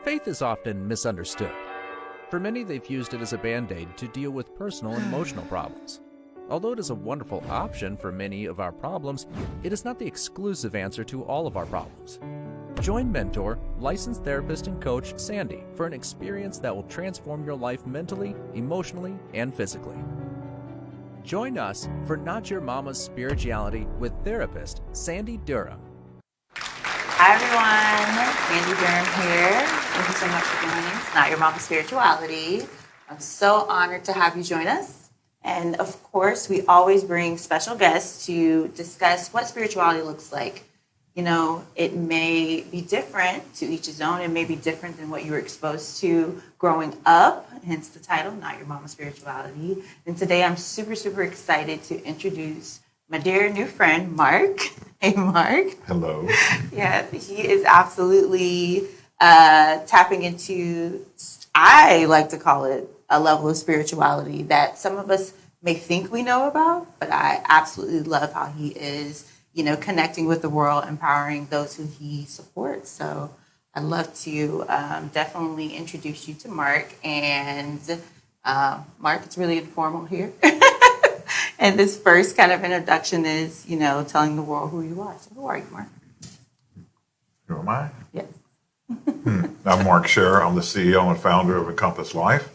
Faith is often misunderstood. For many, they've used it as a band-aid to deal with personal and emotional problems. Although it is a wonderful option for many of our problems, it is not the exclusive answer to all of our problems. Join mentor, licensed therapist, and coach Sandy for an experience that will transform your life mentally, emotionally, and physically. Join us for Not Your Mama's Spirituality with therapist Sandy Durham. Hi everyone, Sandy Durham here. Thank you so much for joining us. Not Your Mama's Spirituality. I'm so honored to have you join us. And of course, we always bring special guests to discuss what spirituality looks like. You know, it may be different, to each his own. It may be different than what you were exposed to growing up, hence the title, Not Your Mama's Spirituality. And today I'm super, super excited to introduce my dear new friend, Mark. Hey, Mark. Hello. Yeah, he is absolutely tapping into, I like to call it, a level of spirituality that some of us may think we know about, but I absolutely love how he is, you know, connecting with the world, empowering those who he supports. So I'd love to definitely introduce you to Mark. And Mark, it's really informal here. And this first kind of introduction is, you know, telling the world who you are. So who are you, Mark? Who am I? Yes. I'm Mark Scherer. I'm the CEO and founder of Encompass Life.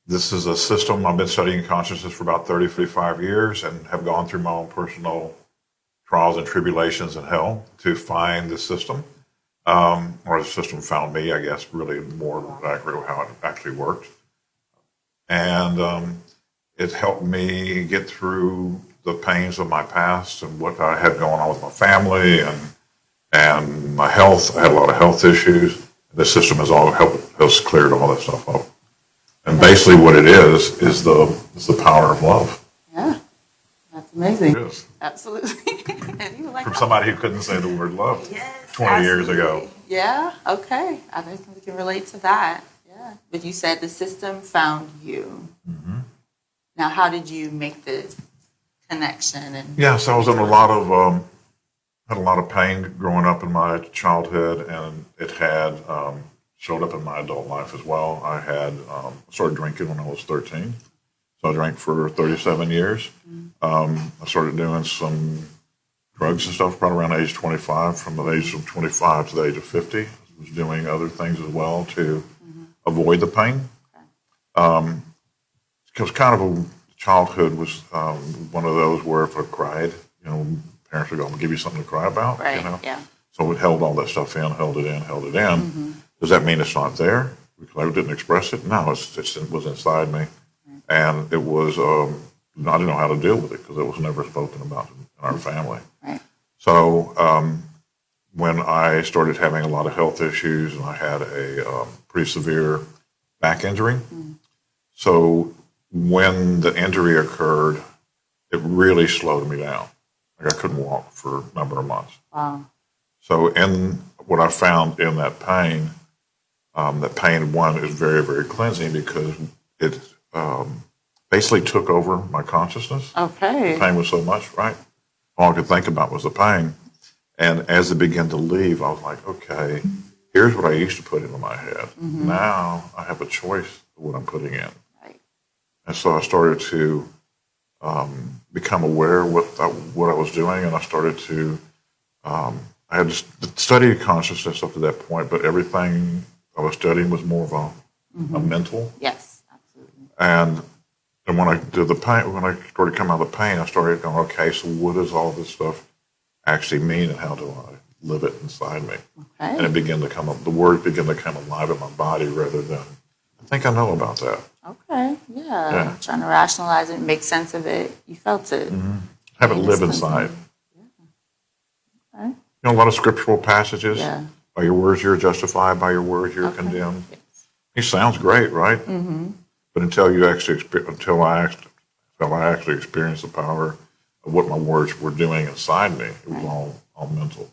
This is a system. I've been studying consciousness for about 30, 35 years and have gone through my own personal trials and tribulations in hell to find the system. Or the system found me, I guess, really more accurate how it actually worked. And it helped me get through the pains of my past and what I had going on with my family and my health. I had a lot of health issues. The system has all helped us clear all that stuff up. And basically what it is the power of love. Yeah, that's amazing. It is. Absolutely. And you were like, From somebody who couldn't say the word love yes, 20 years ago. Yeah, okay. I think we can relate to that. Yeah. But you said the system found you. Mm-hmm. Now, how did you make the connection? And Yes, I was in had a lot of pain growing up in my childhood, and it had showed up in my adult life as well. I had started drinking when I was 13, so I drank for 37 years. I started doing some drugs and stuff about around age 25. From the age of 25 to the age of 50, I was doing other things as well to avoid the pain. Because kind of childhood was one of those where if I cried, you know, parents would go, "I'm gonna give you something to cry about," right, you know. Yeah. So we held all that stuff in, held it in. Does that mean it's not there because I didn't express it? No, it was inside me, and it was I didn't know how to deal with it because it was never spoken about in our family. Right. So when I started having a lot of health issues, and I had a pretty severe back injury, so when the injury occurred, it really slowed me down. Like I couldn't walk for a number of months. Wow. So in what I found in that pain, one is very, very cleansing because it basically took over my consciousness. Okay. The pain was so much, right? All I could think about was the pain. And as it began to leave, I was like, okay, here's what I used to put into my head. Now I have a choice of what I'm putting in. And so I started to become aware of what I was doing, and I started to, I had studied consciousness up to that point, but everything I was studying was more of a mental. Yes, absolutely. And when I did the pain, when I started coming out of the pain, I started going, okay, so what does all this stuff actually mean, and how do I live it inside me? Okay. And it began to come up, the words began to come alive in my body rather than, I think I know about that. Okay, yeah. Trying to rationalize it, make sense of it. You felt it. Have it live inside. Yeah. Okay. You know, a lot of scriptural passages. Yeah. By your words you're justified, by your words you're condemned. Yes. It sounds great, right? But until you actually, until I actually experienced the power of what my words were doing inside me, it was all mental.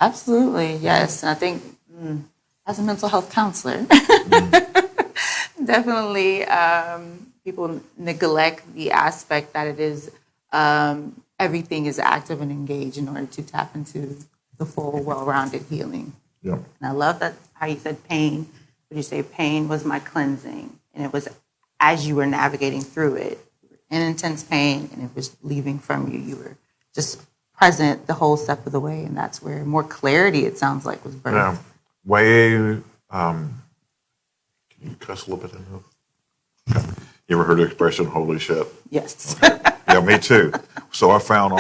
Absolutely, yes. And I think as a mental health counselor, definitely people neglect the aspect that it is everything is active and engaged in order to tap into the full, well-rounded healing. Yeah. And I love that how you said pain. Would you say pain was my cleansing? And it was as you were navigating through it, you were in intense pain and it was leaving from you. You were just present the whole step of the way. And that's where more clarity, it sounds like, was birthed. Yeah. Way, can you cuss a little bit in this? You ever heard the expression, holy shit? Yes. Yeah, me too. So I found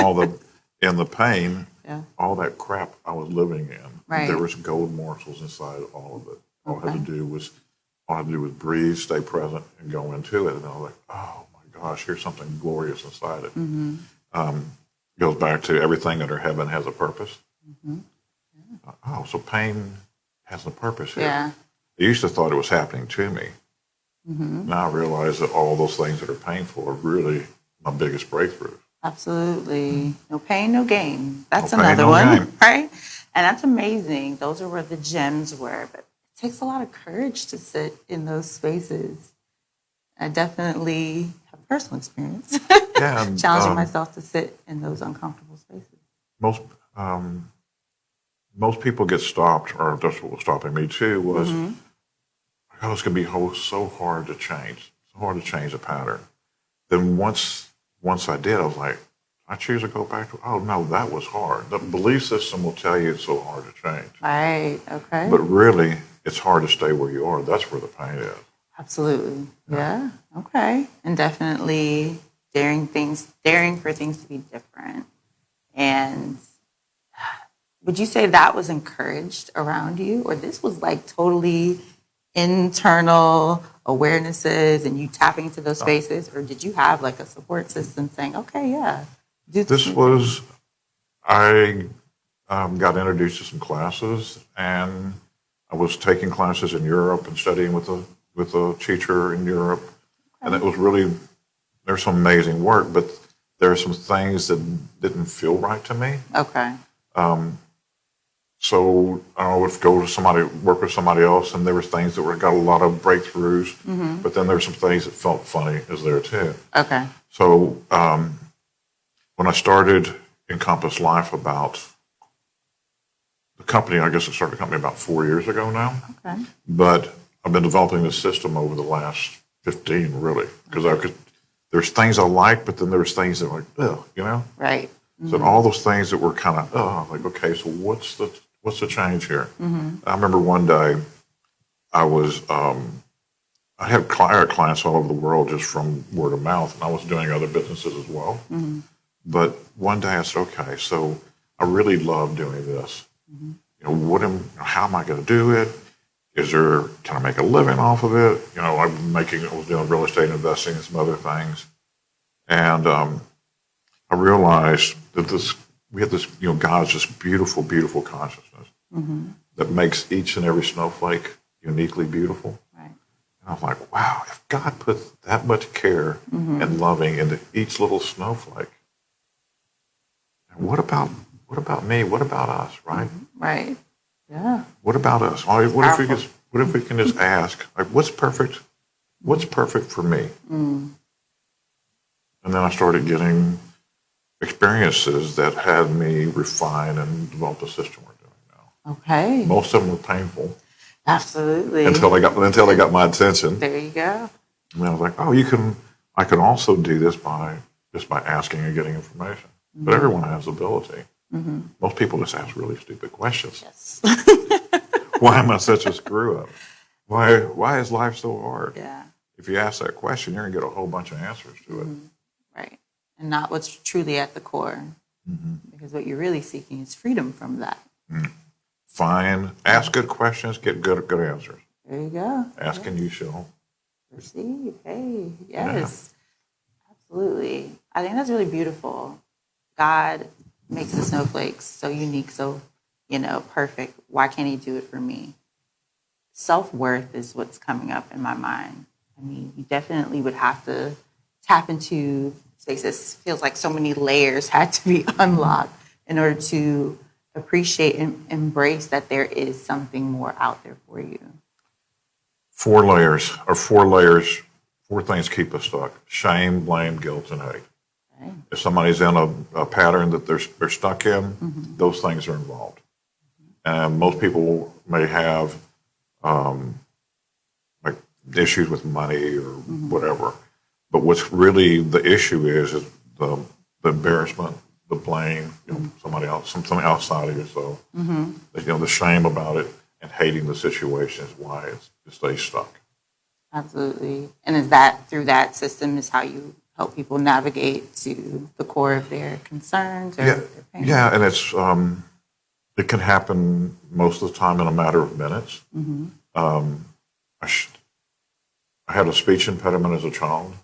in the pain, Yeah. all that crap I was living in. Right. There was gold morsels inside all of it. All I had to do was breathe, stay present, and go into it. And I was like, oh my gosh, here's something glorious inside it. Goes back to everything under heaven has a purpose. Oh, so pain has a purpose here. Yeah. I used to thought it was happening to me. Now I realize that all those things that are painful are really my biggest breakthrough. Absolutely. No pain, no gain. That's No pain, another no one, gain. right? And that's amazing. Those are where the gems were. But it takes a lot of courage to sit in those spaces. I definitely have personal experience Yeah, and, challenging myself to sit in those uncomfortable spaces. most people get stopped, or that's what was stopping me too, was, oh, it's going to be so hard to change. So hard to change a pattern. Then once I did, I was like, I choose to go back to, oh no, that was hard. The belief system will tell you it's so hard to change. Right. Okay. But really, it's hard to stay where you are. That's where the pain is. Absolutely. Yeah. Okay. And definitely daring for things to be different. And would you say that was encouraged around you, or this was like totally internal awarenesses and you tapping into those spaces, or did you have like a support system saying, okay, yeah. This was, I got introduced to some classes, and I was taking classes in Europe and studying with a teacher in Europe. And it was really, there's some amazing work, but there are some things that didn't feel right to me. Okay. So I would go to somebody, work with somebody else, and there were things that got a lot of breakthroughs, but then there were some things that felt funny as there too. Okay. So when I started Encompass Life about the company, I guess I started the company about 4 years ago now. Okay. But I've been developing this system over the last 15, really, because there's things I like, but then there's things that are like, ugh, you know? Right. So all those things that were kind of, like, okay, so what's the change here? I remember one day I was, I had clients all over the world just from word of mouth, and I was doing other businesses as well. But one day I said, okay, so I really love doing this. You know, how am I going to do it? Can I make a living off of it? You know, I was doing real estate investing and some other things. And I realized that we have this, you know, God's this beautiful, beautiful consciousness that makes each and every snowflake uniquely beautiful. Right. And I was like, wow, if God put that much care and loving into each little snowflake, what about me? What about us, right? Right. Yeah. What about us? What if we can just ask, like, what's perfect? What's perfect for me? And then I started getting experiences that had me refine and develop the system we're doing now. Okay. Most of them were painful Absolutely. until they got my attention. There you go. And I was like, oh, I can also do this by asking and getting information. But everyone has the ability. Most people just ask really stupid questions. Yes. Why am I such a screw up? Why is life so hard? Yeah. If you ask that question, you're going to get a whole bunch of answers to it. Right. And not what's truly at the core. Because what you're really seeking is freedom from that. Ask good questions, get good answers. There you go. Ask and you shall Receive. Hey, yes. Absolutely. I think that's really beautiful. God makes the snowflakes so unique, so, perfect. Why can't he do it for me? Self-worth is what's coming up in my mind. I mean, you definitely would have to tap into spaces. Feels like so many layers had to be unlocked in order to appreciate and embrace that there is something more out there for you. 4 things keep us stuck: shame, blame, guilt, and hate. Okay. If somebody's in a pattern that they're stuck in, those things are involved. And most people may have like issues with money or whatever. But what's really the issue is the embarrassment, the blame, somebody else, something outside of yourself. The shame about it and hating the situation is why it stays stuck. Absolutely. And is that through that system is how you help people navigate to the core of their concerns or their pain? Yeah, and it can happen most of the time in a matter of minutes. I had a speech impediment as a child.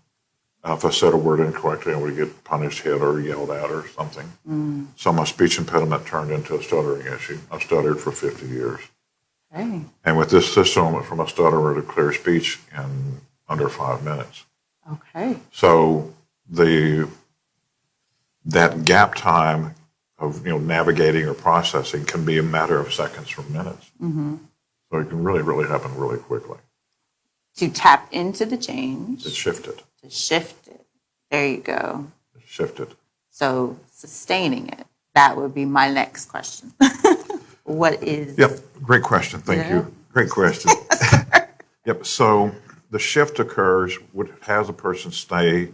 If I said a word incorrectly, I would get punished, hit, or yelled at or something. So my speech impediment turned into a stuttering issue. I stuttered for 50 years. Okay. And with this system, I went from a stutterer to clear speech in under 5 minutes. Okay. So that gap time of navigating or processing can be a matter of seconds or minutes. So it can really, really happen really quickly. To tap into the change. It's shifted. To shift it. There you go. It's shifted. So sustaining it. That would be my next question. What is... Yep, great question. Thank you. Great question. Yep, so the shift occurs, what has a person stay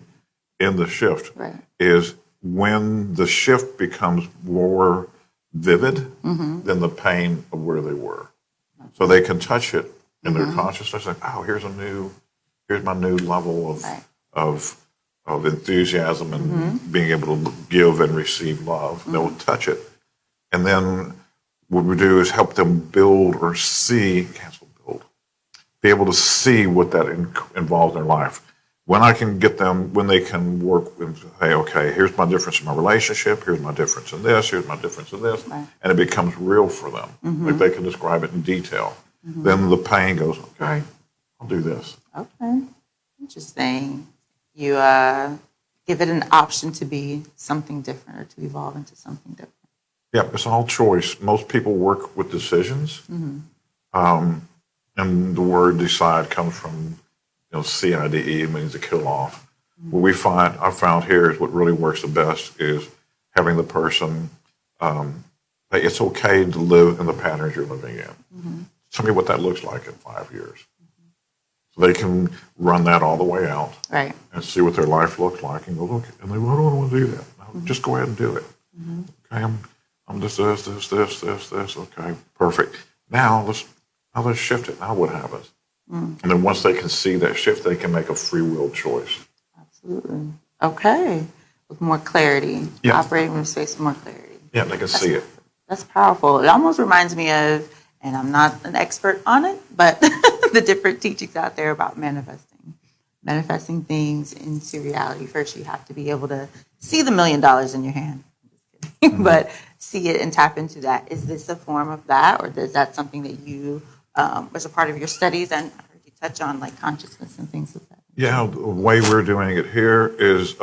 in the shift is when the shift becomes more vivid than the pain of where they were. So they can touch it in their consciousness, like, oh, here's my new level of enthusiasm and being able to give and receive love. They'll touch it. And then what we do is help them build or be able to see what that involves in their life. When they can work and say, okay, here's my difference in my relationship, here's my difference in this, here's my difference in this, and it becomes real for them. Like they can describe it in detail. Then the pain goes, okay, I'll do this. Okay. Interesting. You give it an option to be something different or to evolve into something different. Yeah, it's all choice. Most people work with decisions. And the word decide comes from CIDE, it means to kill off. What I found here is what really works the best is having the person, it's okay to live in the patterns you're living in. Tell me what that looks like in 5 years. So they can run that all the way out and see what their life looks like and go, look, and they don't want to do that. No, just go ahead and do it. Okay, I'm just this. Okay, perfect. Now let's shift it. Now what happens? And then once they can see that shift, they can make a free will choice. Absolutely. Okay. With more clarity. Yeah. Operating in space with more clarity. Yeah, they can see it. That's powerful. It almost reminds me of, and I'm not an expert on it, but the different teachings out there about manifesting. Manifesting things into reality. First, you have to be able to see the $1 million in your hand. I'm just kidding. But see it and tap into that. Is this a form of that, or is that something that you was a part of your studies? And I heard you touch on like consciousness and things like that. Yeah, the way we're doing it here is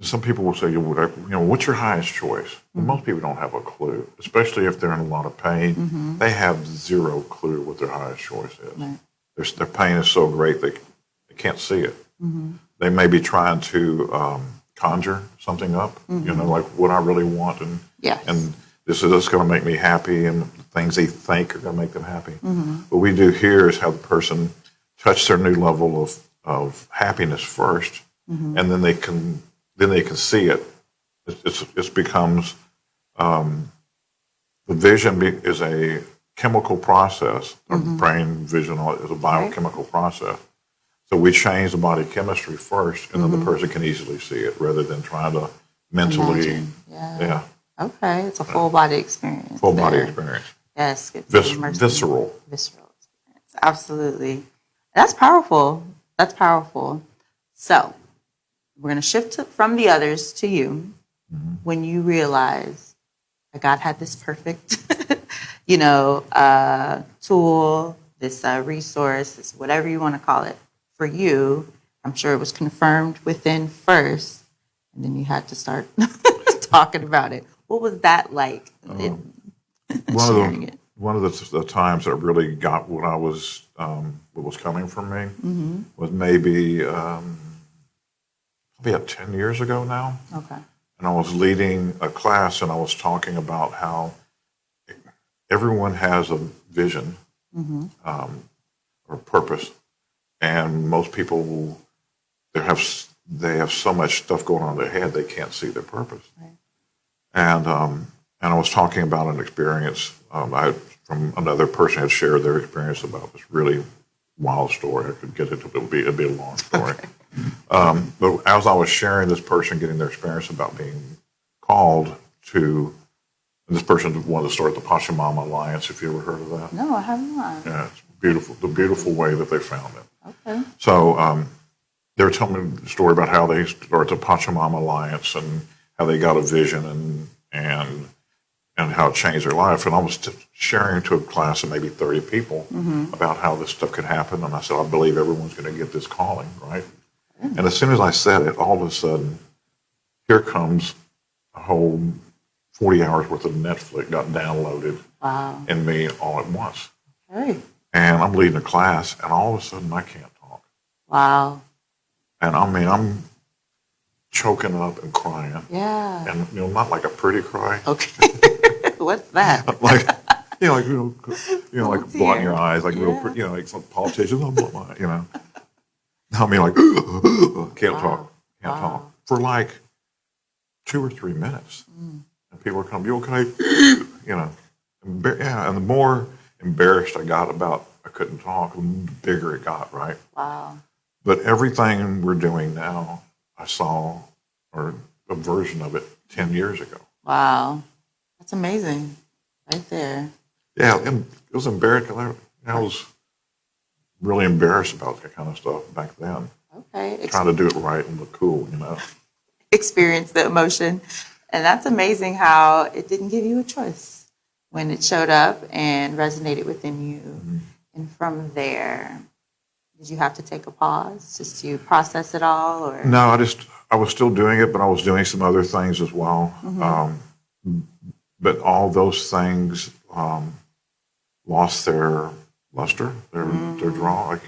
some people will say, what's your highest choice? Well, most people don't have a clue, especially if they're in a lot of pain. They have zero clue what their highest choice is. Their pain is so great they can't see it. They may be trying to conjure something up, like what I really want, and this is going to make me happy, and the things they think are going to make them happy. What we do here is have the person touch their new level of happiness first, and then they can see it. It becomes the vision is a chemical process. Our brain vision is a biochemical process. So we change the body chemistry first, and then the person can easily see it rather than trying to mentally. Yeah. Okay, it's a full body experience. Full body experience. Yes. Visceral. Visceral experience. Absolutely. That's powerful. That's powerful. So we're going to shift from the others to you. When you realize that God had this perfect, tool, this resource, this whatever you want to call it, for you, I'm sure it was confirmed within first, and then you had to start talking about it. What was that like? One of the times that really got what was coming from me was maybe about 10 years ago now. Okay. And I was leading a class, and I was talking about how everyone has a vision or purpose, and most people they have so much stuff going on in their head they can't see their purpose. Right. And I was talking about an experience from another person had shared their experience about this really wild story. I could get into it. It'd be a long story. But as I was sharing this person getting their experience about being called to, and this person wanted to start the Pachamama Alliance, if you ever heard of that. No, I have not. Yeah, it's beautiful, the beautiful way that they found it. Okay. So they were telling me the story about how they started the Pachamama Alliance and how they got a vision and how it changed their life. And I was sharing to a class of maybe 30 people about how this stuff could happen. And I said, I believe everyone's going to get this calling, right? And as soon as I said it, all of a sudden, here comes a whole 40 hours worth of Netflix got downloaded in me all at once. Hey. And I'm leading a class, and all of a sudden, I can't talk. Wow. And I mean, I'm choking up and crying. Yeah. And, not like a pretty cry. Okay. What's that? like blotting your eyes, like real, like some politicians, I mean, like, can't talk. For like 2 or 3 minutes. And people are coming, you okay? And the more embarrassed I got about I couldn't talk, the bigger it got, right? Wow. But everything we're doing now, I saw, or a version of it 10 years ago. Wow. That's amazing. Right there. Yeah, and it was embarrassing. I was really embarrassed about that kind of stuff back then. Okay. Trying to do it right and look cool, Experience the emotion. And that's amazing how it didn't give you a choice when it showed up and resonated within you. And from there, did you have to take a pause just to process it all? Or No, I was still doing it, but I was doing some other things as well. But all those things lost their luster, their draw.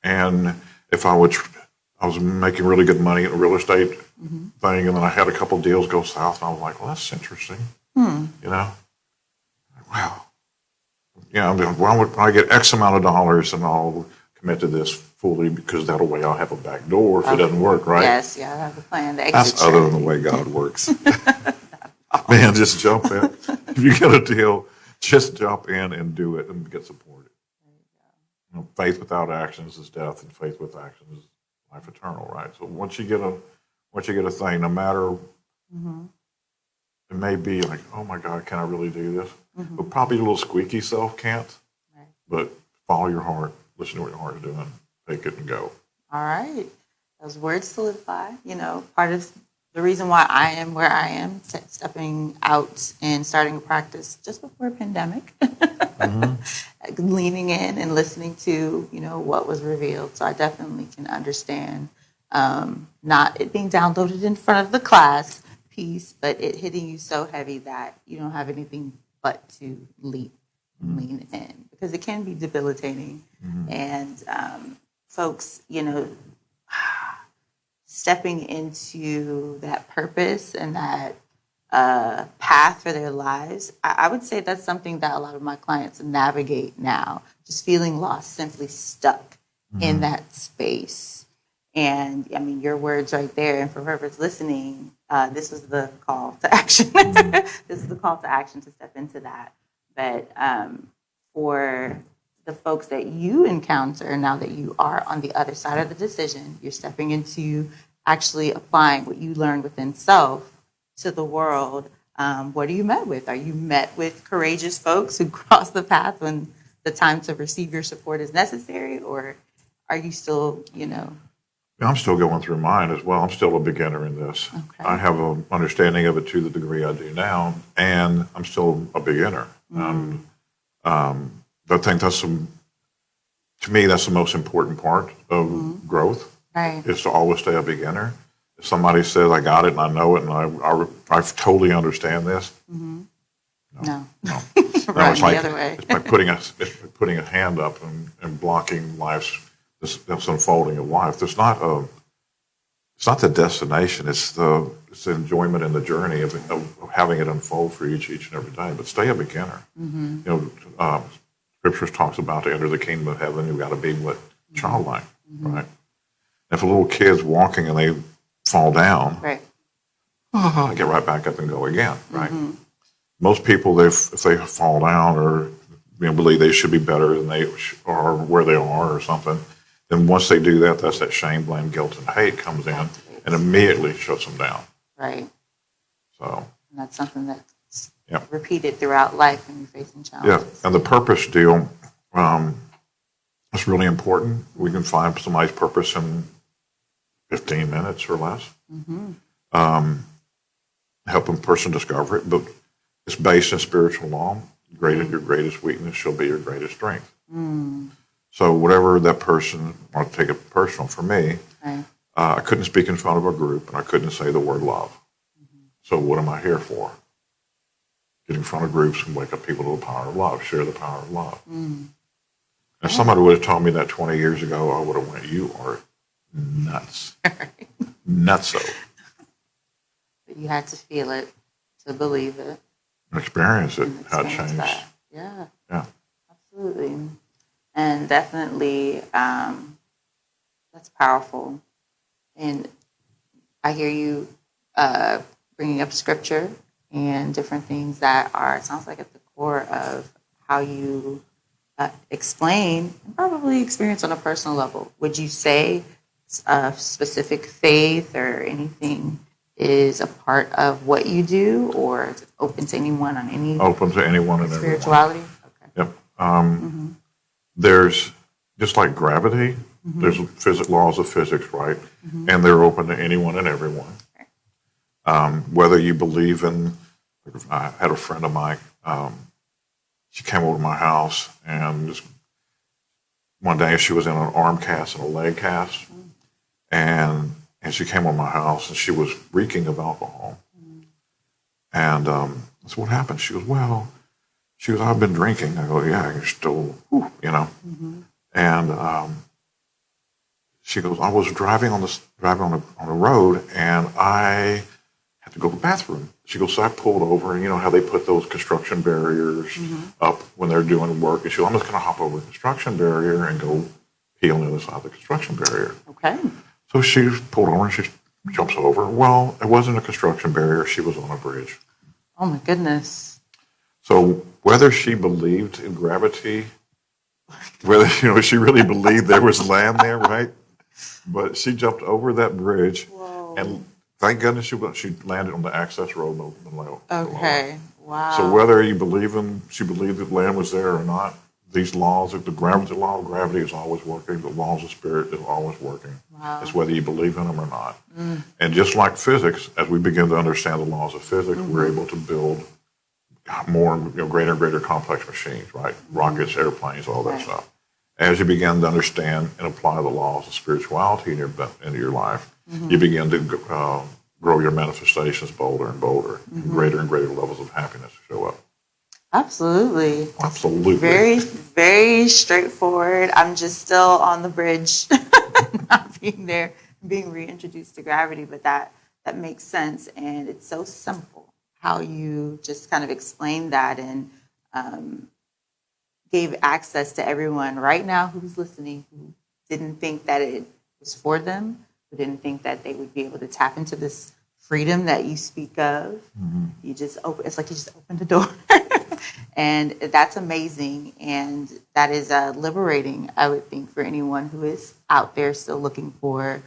And if I was making really good money in a real estate thing, and then I had a couple deals go south, and I was like, well, that's interesting. Wow. When I get X amount of dollars, and I'll commit to this fully because that way I'll have a back door if it doesn't work, right? Yes, I have a plan. That's other than the way God works. Man, just jump in. If you get a deal, just jump in and do it and get supported. Faith without actions is death, and faith with action is life eternal, right? So once you get a thing, no matter, it may be like, oh my God, can I really do this? But probably a little squeaky self can't. Right. But follow your heart, listen to what your heart is doing, take it and go. All right. Those words solidify. Part of the reason why I am where I am, stepping out and starting a practice just before a pandemic, leaning in and listening to, what was revealed. So I definitely can understand not it being downloaded in front of the class piece, but it hitting you so heavy that you don't have anything but to lean in, because it can be debilitating. And folks, stepping into that purpose and that path for their lives, I would say that's something that a lot of my clients navigate now, just feeling lost, simply stuck in that space. And I mean, your words right there, and for whoever's listening, this was the call to action. This is the call to action to step into that. But for the folks that you encounter now that you are on the other side of the decision, you're stepping into actually applying what you learned within self to the world. What are you met with? Are you met with courageous folks who cross the path when the time to receive your support is necessary? Or are you still, I'm still going through mine as well. I'm still a beginner in this. Okay. I have an understanding of it to the degree I do now, and I'm still a beginner. I think to me, that's the most important part of growth, right, is to always stay a beginner. If somebody says, I got it and I know it and I totally understand this, no. No, Right, it's like, the other way. it's like putting a hand up and blocking life's, this unfolding of life. There's not it's not the destination, it's the enjoyment in the journey of having it unfold for each and every day. But stay a beginner. You know, Scriptures talks about to enter the kingdom of heaven, you've got to be what? Childlike, right? If a little kid's walking and they fall down, Right. Get right back up and go again, right? Most people, if they fall down or believe they should be better than they are where they are or something, then once they do that, that's that shame, blame, guilt, and hate comes in and immediately shuts them down. Right. So And that's something that's yeah, repeated throughout life when you're facing challenges. yeah. And the purpose deal is really important. We can find somebody's purpose in 15 minutes or less. Help a person discover it, but it's based in spiritual law. Your greatest weakness shall be your greatest strength. So whatever that person, I'll take it personal for me, Right. I couldn't speak in front of a group and I couldn't say the word love. So what am I here for? Get in front of groups and wake up people to the power of love, share the power of love. If somebody would have told me that 20 years ago, I would have went, you are nuts. Nutso. But you had to feel it to believe it. Experience it, And how it experience changed. that. Yeah, Yeah. absolutely. And definitely, that's powerful. And I hear you bringing up scripture and different things that are, it sounds like, at the core of how you explain and probably experience on a personal level. Would you say a specific faith or anything is a part of what you do, or is it open to anyone on any Open to anyone and everyone. spirituality? Okay. Yep. There's, just like gravity, there's laws of physics, right? And they're open to anyone and everyone. Whether you believe in, I had a friend of mine, she came over to my house and just one day she was in an arm cast and a leg cast. And she came over to my house and she was reeking of alcohol. And I said, what happened? She goes, I've been drinking. I go, yeah, you're still, you know. And she goes, I was driving on the road and I had to go to the bathroom. She goes, so I pulled over, and you know how they put those construction barriers up when they're doing work. And she goes, I'm just going to hop over the construction barrier and go pee on the other side of the construction barrier. Okay. So she pulled over and she jumps over. Well, it wasn't a construction barrier. She was on a bridge. Oh my goodness. So whether she believed in gravity, whether she really believed there was land there, right? But she jumped over that bridge, and thank goodness she landed on the access road. Below. Okay. Wow. So whether she believed that land was there or not, these laws, the law of gravity is always working. The laws of spirit is always working. Wow. It's whether you believe in them or not. And just like physics, as we begin to understand the laws of physics, we're able to build more, greater and greater complex machines, right? Rockets, airplanes, all that stuff. As you begin to understand and apply the laws of spirituality into your life, you begin to grow your manifestations bolder and bolder, and greater levels of happiness show up. Absolutely. Absolutely. Very, very straightforward. I'm just still on the bridge, not being there, being reintroduced to gravity, but that makes sense. And it's so simple how you just kind of explained that and gave access to everyone right now who's listening, who didn't think that it was for them, who didn't think that they would be able to tap into this freedom that you speak of. You just it's like you just opened the door. And that's amazing. And that is liberating, I would think, for anyone who is out there still looking for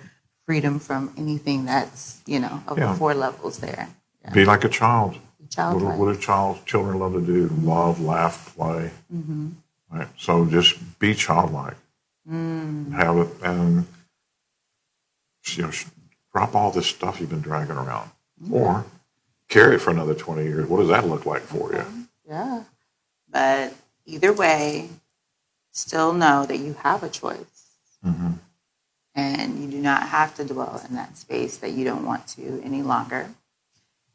freedom from anything that's, of the four levels there. Yeah. Be like a child. Childlike. What do children love to do? Love, laugh, play. Right? So just be childlike. Have it, and drop all this stuff you've been dragging around, or carry it for another 20 years. What does that look like for you? Yeah. But either way, still know that you have a choice. And you do not have to dwell in that space that you don't want to any longer.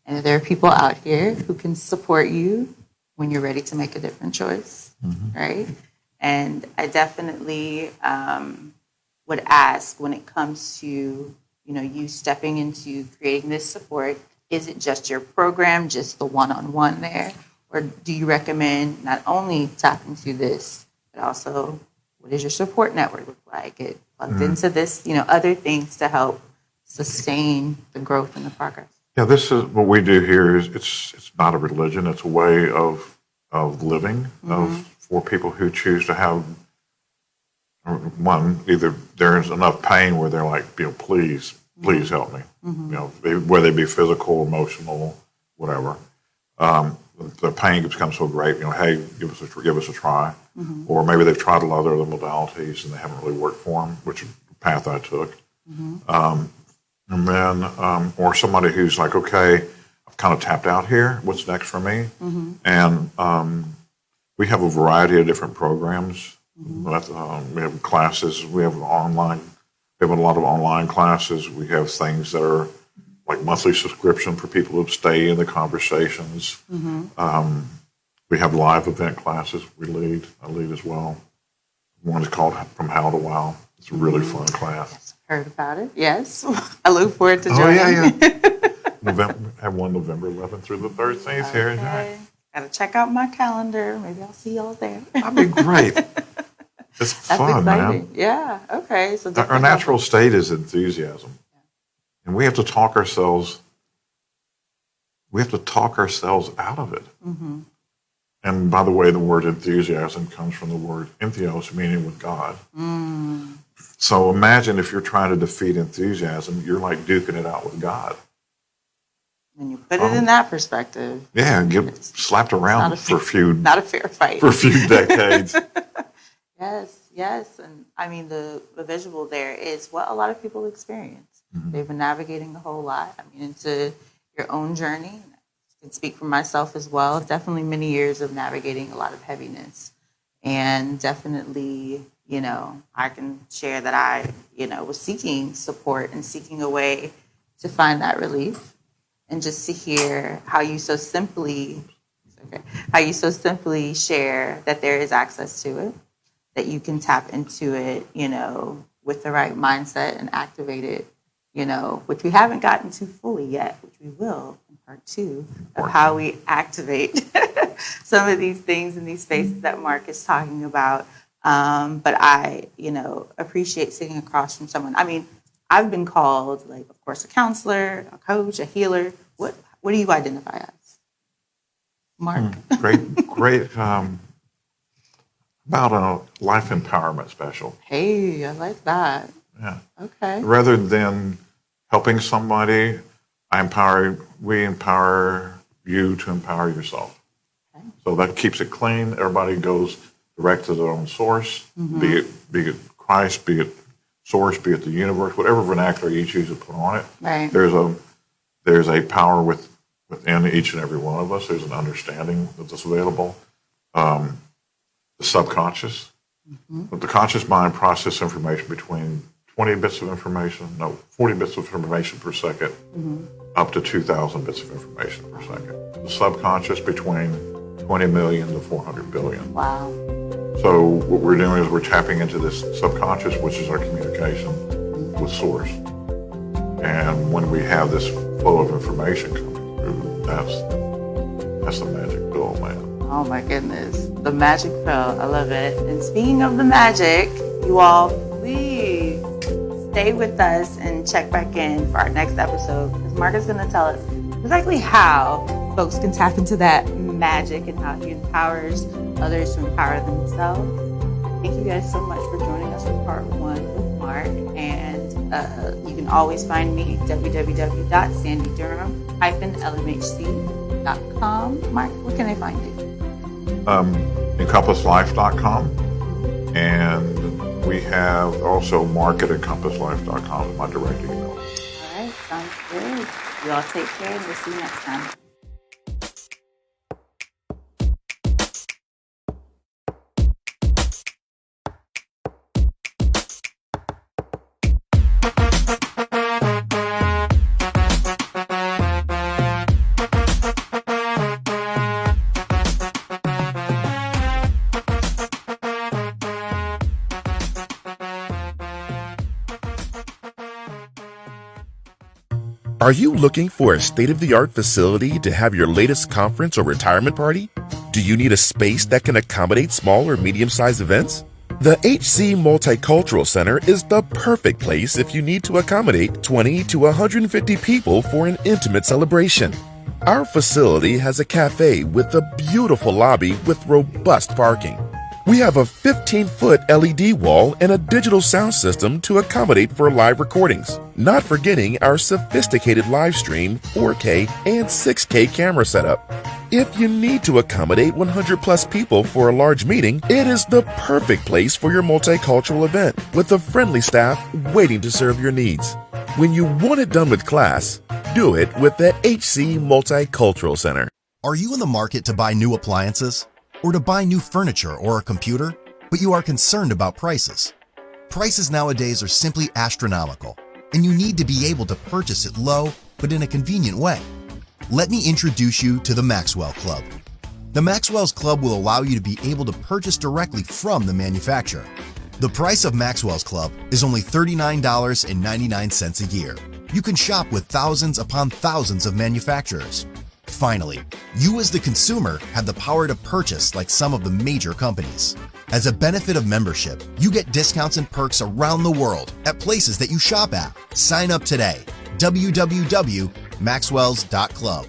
And there are people out here who can support you when you're ready to make a different choice, right? And I definitely would ask, when it comes to you stepping into creating this support? Is it just your program, just the one-on-one there? Or do you recommend not only tap into this, but also what does your support network look like? It plugged into this, other things to help sustain the growth and the progress. Yeah, this is what we do here. Is it's not a religion; it's a way of living for people who choose to have one. Either there's enough pain where they're like, please help me. Whether it be physical, emotional, whatever. The pain becomes so great. Hey, give us a try. Or maybe they've tried a lot of other modalities and they haven't really worked for them, which is the path I took. And then, or somebody who's like, okay, I've kind of tapped out here. What's next for me? And we have a variety of different programs. We have classes. We have online. We have a lot of online classes. We have things that are like monthly subscription for people who stay in the conversations. We have live event classes I lead as well. One is called From How to Wow. It's a really fun class. Yes, heard about it. Yes. I look forward to joining. Have one November 11th through the 13th here. Okay. Got to check out my calendar. Maybe I'll see y'all there. That'd be great. It's fun, man. Yeah. Okay. So our natural state is enthusiasm. And we have to talk ourselves out of it. And by the way, the word enthusiasm comes from the word entheos, meaning with God. So imagine if you're trying to defeat enthusiasm, you're like duking it out with God. When you put it in that perspective. Yeah, get slapped around for a few. Not a fair fight. For a few decades. Yes. And I mean, the visual there is what a lot of people experience. They've been navigating a whole lot. I mean, into your own journey. I can speak for myself as well. Definitely many years of navigating a lot of heaviness. And definitely, I can share that I, was seeking support and seeking a way to find that relief. And just to hear how you so simply share that there is access to it, that you can tap into it, with the right mindset and activate it, which we haven't gotten to fully yet, which we will in part 2 of how we activate some of these things in these spaces that Mark is talking about. But I, appreciate sitting across from someone. I mean, I've been called, like, of course, a counselor, a coach, a healer. What do you identify as, Mark? Great. About a life empowerment special. Hey, I like that. Yeah. Okay. Rather than helping somebody, we empower you to empower yourself. Okay. So that keeps it clean. Everybody goes direct to their own source, be it Christ, be it source, be it the universe, whatever vernacular you choose to put on it. Right. There's a power within each and every one of us. There's an understanding that's available. The subconscious. But the conscious mind processes information between 40 bits of information per second, up to 2,000 bits of information per second. The subconscious between 20 million to 400 billion. Wow. So what we're doing is we're tapping into this subconscious, which is our communication with source. And when we have this flow of information coming through, that's the magic pill, man. Oh my goodness. The magic pill. I love it. And speaking of the magic, you all please stay with us and check back in for our next episode, because Mark is going to tell us exactly how folks can tap into that magic and how he empowers others to empower themselves. Thank you guys so much for joining us for part 1 with Mark. And you can always find me www.sandydurham-lmhc.com. Mark, where can I find you? EncompassLife.com, and we have also mark@encompasslife.com is my direct email. All right, sounds good. You all take care, and we'll see you next time. Are you looking for a state-of-the-art facility to have your latest conference or retirement party? Do you need a space that can accommodate small or medium-sized events? The HC Multicultural Center is the perfect place if you need to accommodate 20 to 150 people for an intimate celebration. Our facility has a cafe with a beautiful lobby with robust parking. We have a 15-foot LED wall and a digital sound system to accommodate for live recordings, not forgetting our sophisticated live stream 4K and 6K camera setup. If you need to accommodate 100 plus people for a large meeting, it is the perfect place for your multicultural event with a friendly staff waiting to serve your needs. When you want it done with class, do it with the HC Multicultural Center. Are you in the market to buy new appliances? Or to buy new furniture or a computer, but you are concerned about prices? Prices nowadays are simply astronomical, and you need to be able to purchase it low, but in a convenient way. Let me introduce you to the Maxwell Club. The Maxwell's Club will allow you to be able to purchase directly from the manufacturer. The price of Maxwell's Club is only $39.99 a year. You can shop with thousands upon thousands of manufacturers. Finally, you as the consumer have the power to purchase like some of the major companies. As a benefit of membership, you get discounts and perks around the world at places that you shop at. Sign up today. www.maxwells.club.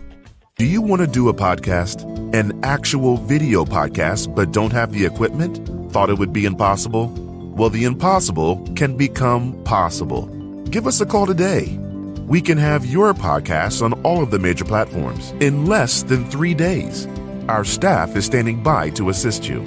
Do you want to do a podcast? An actual video podcast, but don't have the equipment? Thought it would be impossible? Well, the impossible can become possible. Give us a call today. We can have your podcast on all of the major platforms in less than 3 days. Our staff is standing by to assist you.